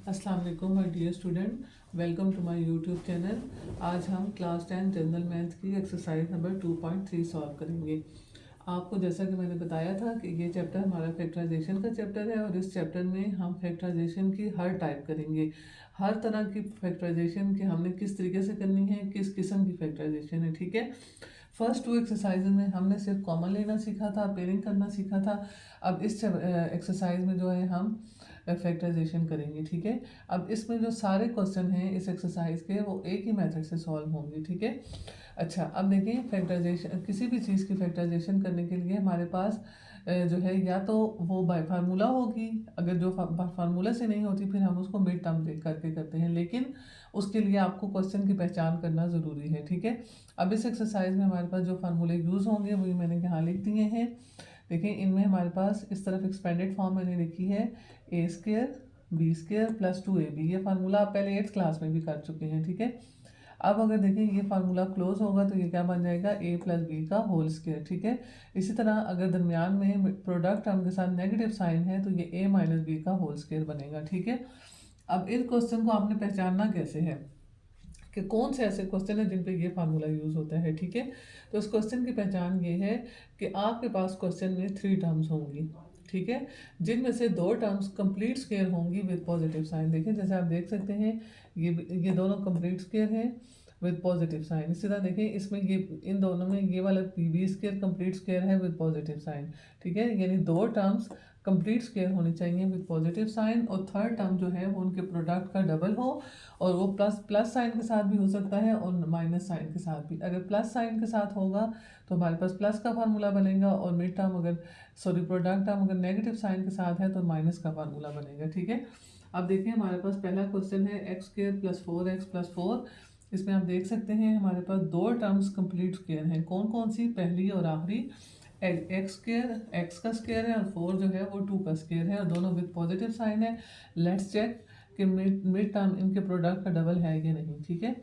अस्सलाम वालेकुम my dear student, welcome to my YouTube channel. आज हम क्लास 10 जनरल मैथ की एक्सरसाइज नंबर 2.3 सॉल्व करेंगे। आपको जैसा कि मैंने बताया था कि ये चैप्टर हमारा फैक्टराइजेशन का चैप्टर है और इस चैप्टर में हम फैक्टराइजेशन की हर टाइप करेंगे। हर तरह की फैक्टराइजेशन की हमने किस तरीके से करनी है, किस किस्म की फैक्टराइजेशन है, ठीक है। फर्स्ट 2 एक्सरसाइज में हमने सिर्फ कॉमन लेना सीखा था, पेयरिंग करना सीखा था। अब इस एक्सरसाइज में जो है हम फैक्टराइजेशन करेंगे, ठीक है। अब इसमें जो सारे क्वेश्चन हैं इस एक्सरसाइज के वो एक ही मेथड से सॉल्व होंगे, ठीक है। अच्छा, अब देखिए फैक्टराइजेशन, किसी भी चीज़ की फैक्टराइजेशन करने के लिए हमारे पास जो है या तो वो बाय फार्मूला होगी। अगर जो फार्मूला से नहीं होती फिर हम उसको मिड टर्म देख करके करते हैं, लेकिन उसके लिए आपको क्वेश्चन की पहचान करना ज़रूरी है, ठीक है। अब इस एक्सरसाइज में हमारे पास जो फार्मूले यूज़ होंगे वही मैंने यहाँ लिख दिए हैं। देखिए इनमें हमारे पास इस तरफ एक्सपेंडेड फॉर्म मैंने लिखी है a square b square plus 2ab। ये फार्मूला आप पहले 8th क्लास में भी कर चुके हैं, ठीक है। अब अगर देखें ये फार्मूला क्लोज होगा तो ये क्या बन जाएगा, a प्लस बी का होल स्क्वायर, ठीक है। इसी तरह अगर दरमियान में प्रोडक्ट टर्म के साथ नेगेटिव साइन है तो ये a माइनस बी का होल स्क्वायर बनेगा, ठीक है। अब इस क्वेश्चन को आपने पहचानना कैसे है कि कौन से ऐसे क्वेश्चन है जिन पे ये फार्मूला यूज़ होता है, ठीक है। तो इस क्वेश्चन की पहचान ये है कि आपके पास क्वेश्चन में 3 टर्म्स होंगी, ठीक है, जिनमें से 2 टर्म्स कंप्लीट स्क्वायर होंगी विद पॉजिटिव साइन। देखिए जैसे आप देख सकते हैं ये दोनों कंप्लीट स्क्वायर हैं विद पॉजिटिव साइन। इसी तरह देखिए इसमें ये इन दोनों में ये वाला बी स्क्वायर कंप्लीट स्क्वायर है विद पॉजिटिव साइन, ठीक है। यानी 2 टर्म्स कंप्लीट स्क्वायर होने चाहिए विद पॉजिटिव साइन और थर्ड टर्म जो है वो उनके प्रोडक्ट का डबल हो और वो प्लस प्लस साइन के साथ भी हो सकता है और माइनस साइन के साथ भी। अगर प्लस साइन के साथ होगा तो हमारे पास प्लस का फार्मूला बनेगा और मिड टर्म अगर प्रोडक्ट टर्म अगर नेगेटिव साइन के साथ है तो माइनस का फार्मूला बनेगा, ठीक है। अब देखिए हमारे पास पहला क्वेश्चन है x square plus 4x plus 4। इसमें आप देख सकते हैं हमारे पास 2 टर्म्स कंप्लीट स्क्वायर हैं। कौन कौन सी, पहली और आखिरी। एक्स स्क्वायर एक्स का स्क्वायर है और 4 जो है वो 2 का स्क्वायर है और दोनों विद पॉजिटिव साइन है। लेट्स चेक कि मिड टर्म इनके प्रोडक्ट का डबल है या नहीं, ठीक है।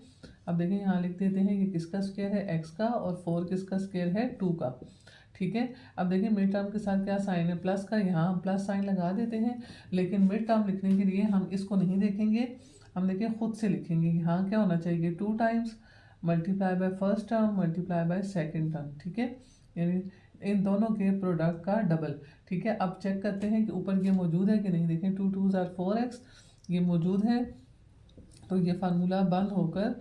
अब देखिए यहाँ लिख देते हैं कि किसका स्क्वायर है, एक्स का, और 4 किसका स्क्वायर है, 2 का, ठीक है। अब देखिए मिड टर्म के साथ क्या साइन है, प्लस का, यहाँ हम प्लस साइन लगा देते हैं। लेकिन मिड टर्म लिखने के लिए हम इसको नहीं देखेंगे, हम देखिए खुद से लिखेंगे। यहाँ क्या होना चाहिए, 2 times multiply by first term multiply by second term, ठीक है। यानी इन दोनों के प्रोडक्ट का डबल, ठीक है। अब चेक करते हैं कि ऊपर ये मौजूद है कि नहीं। देखें 2 2s are 4x, ये मौजूद है तो ये फार्मूला बंद होकर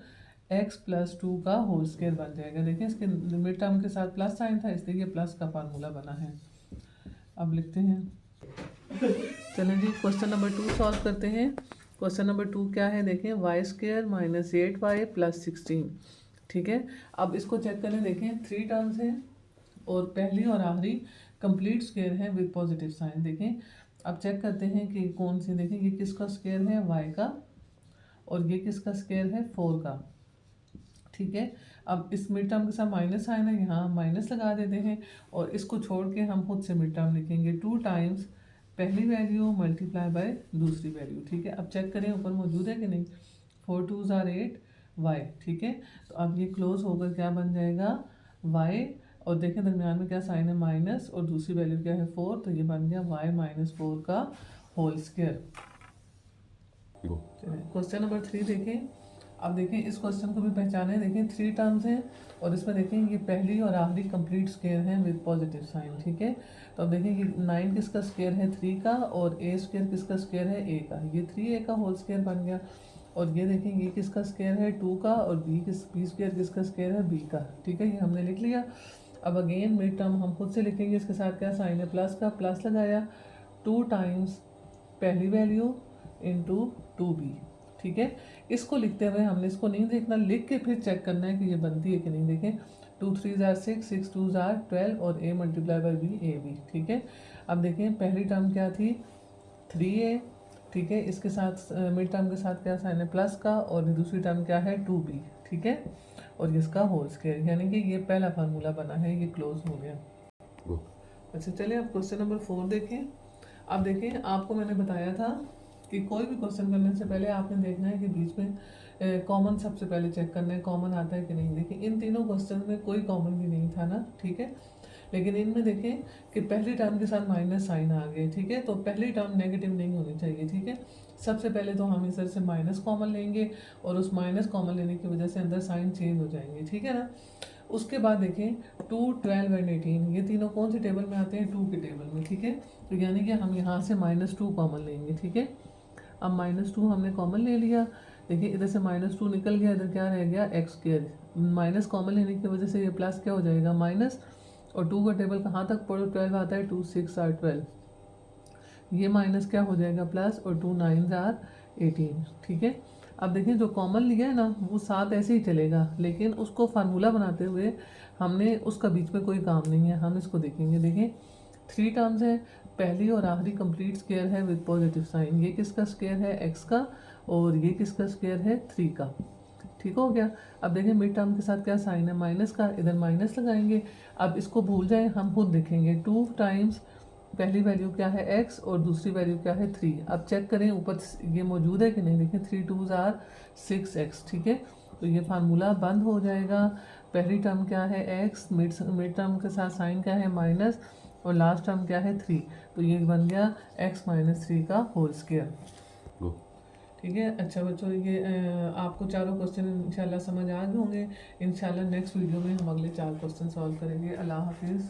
x प्लस 2 का होल स्क्वायर बन जाएगा। देखिए इसके मिड टर्म के साथ प्लस साइन था इसलिए ये प्लस का फार्मूला बना है। अब लिखते हैं, चलें जी क्वेश्चन नंबर 2 सॉल्व करते हैं। क्वेश्चन नंबर 2 क्या है, देखें Y square minus 8y plus 16, ठीक है। अब इसको चेक करें, देखें 3 टर्म्स हैं और पहली और आखिरी कंप्लीट स्क्वायर है विद पॉजिटिव साइन। देखें अब चेक करते हैं कि कौन सी, देखें ये किसका स्क्वायर है, y का, और ये किसका स्क्वायर है, 4 का, ठीक है। अब इस मिड टर्म के साथ माइनस आए ना, यहाँ माइनस लगा देते हैं और इसको छोड़ के हम खुद से मिड टर्म लिखेंगे। 2 टाइम्स पहली वैल्यू मल्टीप्लाई बाय दूसरी वैल्यू, ठीक है। अब चेक करें ऊपर मौजूद है कि नहीं, 4 2s are 8y, ठीक है। तो अब ये क्लोज होकर क्या बन जाएगा, y, और देखें दरमियान में क्या साइन है, माइनस, और दूसरी वैल्यू क्या है 4, तो ये बन गया y माइनस 4 का होल स्क्वायर। क्वेश्चन नंबर 3 देखें। अब देखें इस क्वेश्चन को भी पहचाने, देखें 3 टर्म्स हैं और इसमें देखें ये पहली और आखिरी कंप्लीट स्क्वायर है विद पॉजिटिव साइन, ठीक है। तो अब देखें ये 9 किसका स्क्वायर है, 3 का, और a स्क्वायर किसका स्क्वायर है, a का, ये 3a का होल स्क्वायर बन गया। और ये देखें ये किसका स्क्वायर है, 2 का, और b स्क्वायर किसका स्क्वायर है, b का, ठीक है। ये हमने लिख लिया। अब अगेन मिड टर्म हम खुद से लिखेंगे, इसके साथ क्या साइन है, प्लस का, प्लस लगाया, 2 टाइम्स पहली वैल्यू इंटू 2b, ठीक है। इसको लिखते हुए हमने इसको नहीं देखना, लिख के फिर चेक करना है कि ये बनती है कि नहीं। देखें 2 3s are 6 6 2s are 12 और a multiply by b ab, ठीक है। अब देखें पहली टर्म क्या थी, 3a, ठीक है। इसके साथ मिड टर्म के साथ क्या साइन है, प्लस का, और दूसरी टर्म क्या है, 2b, ठीक है, और इसका होल स्क्वायर, यानी कि ये पहला फार्मूला बना है, ये क्लोज हो गया। अच्छा चलिए अब क्वेश्चन नंबर 4 देखें। अब देखें आपको मैंने बताया था कि कोई भी क्वेश्चन करने से पहले आपने देखना है कि बीच में कॉमन सबसे पहले चेक करना है, कॉमन आता है कि नहीं। देखिए इन तीनों क्वेश्चन में कोई कॉमन भी नहीं था ना, ठीक है। लेकिन इनमें देखें कि पहली टर्म के साथ माइनस साइन आ गए, ठीक है। तो पहली टर्म नेगेटिव नहीं होनी चाहिए, ठीक है। सबसे पहले तो हम इधर से माइनस कॉमन लेंगे और उस माइनस कॉमन लेने की वजह से अंदर साइन चेंज हो जाएंगे, ठीक है ना। उसके बाद देखें 2, 12 एंड 18 ये तीनों कौन सी टेबल में आते हैं, 2 के टेबल में, ठीक है। तो यानी कि हम यहाँ से -2 कॉमन लेंगे, ठीक है। अब -2 हमने कॉमन ले लिया। देखिए इधर से -2 निकल गया, इधर क्या रह गया x²। माइनस कॉमन लेने की वजह से ये प्लस क्या हो जाएगा माइनस, और 2 का टेबल कहाँ तक पढ़ो, 12 आता है, 2 6 आर 12, ये माइनस क्या हो जाएगा प्लस, और 2 9 आर 18, ठीक है। अब देखिए जो कॉमन लिया है ना वो साथ ऐसे ही चलेगा, लेकिन उसको फार्मूला बनाते हुए हमने उसका बीच में कोई काम नहीं है, हम इसको देखेंगे। देखिए 3 टर्म्स है, पहली और आखिरी कंप्लीट स्क्वायर है विद पॉजिटिव साइन। ये किसका स्क्वायर है, x का, और ये किसका स्क्वायर है, 3 का, ठीक हो गया। अब देखें मिड टर्म के साथ क्या साइन है, माइनस का, इधर माइनस लगाएंगे। अब इसको भूल जाए, हम खुद देखेंगे 2 टाइम्स पहली वैल्यू क्या है x और दूसरी वैल्यू क्या है 3। अब चेक करें ऊपर ये मौजूद है कि नहीं, देखें 3 2s आर 6x, ठीक है। तो ये फार्मूला बंद हो जाएगा। पहली टर्म क्या है x, मिड टर्म के साथ साइन क्या है माइनस, और लास्ट टर्म क्या है 3, तो ये बन गया x - 3 का होल स्क्वायर, ठीक है। अच्छा बच्चों, ये आपको चारों क्वेश्चन इंशाल्लाह समझ आ गए होंगे। इंशाल्लाह नेक्स्ट वीडियो में हम अगले 4 क्वेश्चन सॉल्व करेंगे। अल्लाह हाफिज़।